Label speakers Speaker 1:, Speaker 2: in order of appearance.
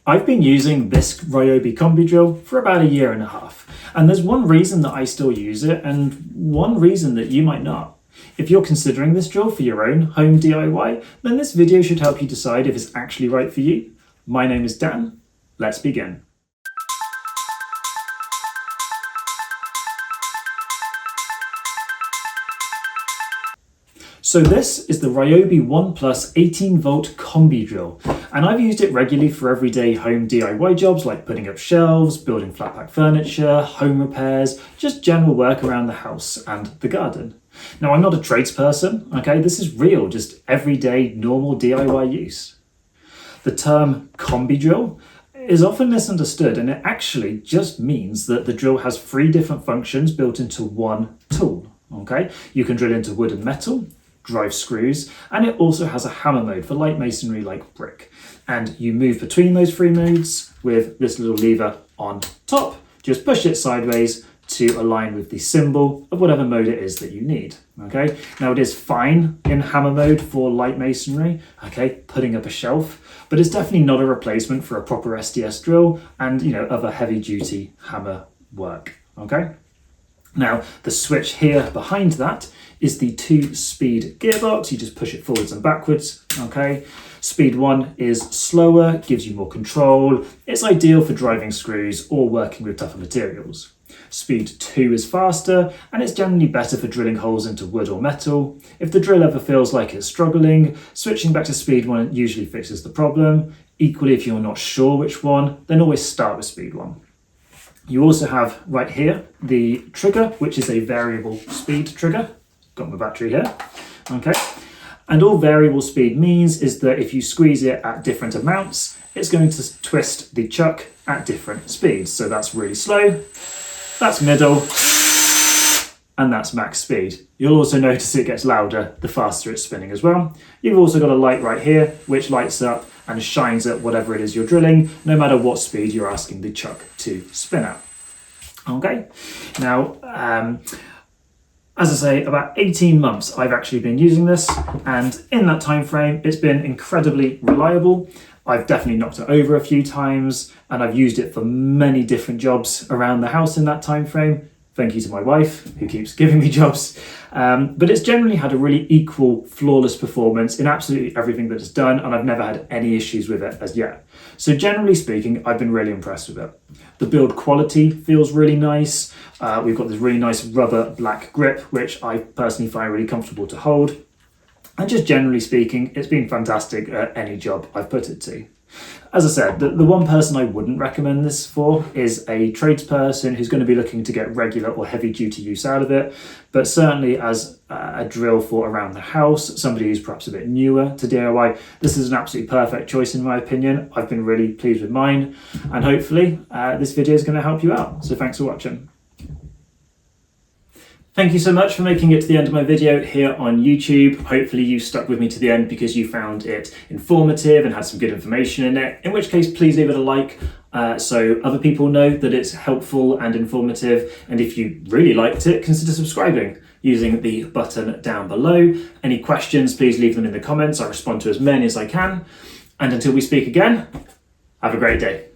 Speaker 1: I've been using this Ryobi Combi drill for about a year and a half, and there's one reason that I still use it and one reason that you might not. If you're considering this drill for your own home DIY, then this video should help you decide if it's actually right for you. My name is Dan. Let's begin. So this is the Ryobi One Plus 18 volt combi drill, and I've used it regularly for everyday home DIY jobs like putting up shelves, building flat pack furniture, home repairs, just general work around the house and the garden. Now I'm not a tradesperson, okay, this is real, just everyday normal DIY use. The term combi drill is often misunderstood, and it actually just means that the drill has 3 different functions built into one tool, okay? You can drill into wood and metal, drive screws, and it also has a hammer mode for light masonry like brick. And you move between those 3 modes with this little lever on top. Just push it sideways to align with the symbol of whatever mode it is that you need, okay? Now it is fine in hammer mode for light masonry, okay, putting up a shelf, but it's definitely not a replacement for a proper SDS drill and, other heavy duty hammer work, okay? Now, the switch here behind that is the 2-speed gearbox. You just push it forwards and backwards, okay? Speed 1 is slower, gives you more control. It's ideal for driving screws or working with tougher materials. Speed 2 is faster, and it's generally better for drilling holes into wood or metal. If the drill ever feels like it's struggling, switching back to speed 1 usually fixes the problem. Equally, if you're not sure which one, then always start with speed 1. You also have right here the trigger, which is a variable speed trigger. Got my battery here, okay. And all variable speed means is that if you squeeze it at different amounts, it's going to twist the chuck at different speeds. So that's really slow, that's middle, and that's max speed. You'll also notice it gets louder the faster it's spinning as well. You've also got a light right here, which lights up and shines at whatever it is you're drilling, no matter what speed you're asking the chuck to spin at. Okay, now, as I say, about 18 months I've actually been using this, and in that time frame, it's been incredibly reliable. I've definitely knocked it over a few times, and I've used it for many different jobs around the house in that time frame. Thank you to my wife, who keeps giving me jobs. But it's generally had a really equal, flawless performance in absolutely everything that it's done, and I've never had any issues with it as yet. So generally speaking, I've been really impressed with it. The build quality feels really nice. We've got this really nice rubber black grip, which I personally find really comfortable to hold. And just generally speaking, it's been fantastic at any job I've put it to. As I said, the one person I wouldn't recommend this for is a tradesperson who's going to be looking to get regular or heavy duty use out of it, but certainly as a drill for around the house, somebody who's perhaps a bit newer to DIY, this is an absolutely perfect choice in my opinion. I've been really pleased with mine, and hopefully this video is going to help you out. So thanks for watching. Thank you so much for making it to the end of my video here on YouTube. Hopefully you stuck with me to the end because you found it informative and had some good information in it, in which case please leave it a like so other people know that it's helpful and informative. And if you really liked it, consider subscribing using the button down below. Any questions, please leave them in the comments. I respond to as many as I can. And until we speak again, have a great day.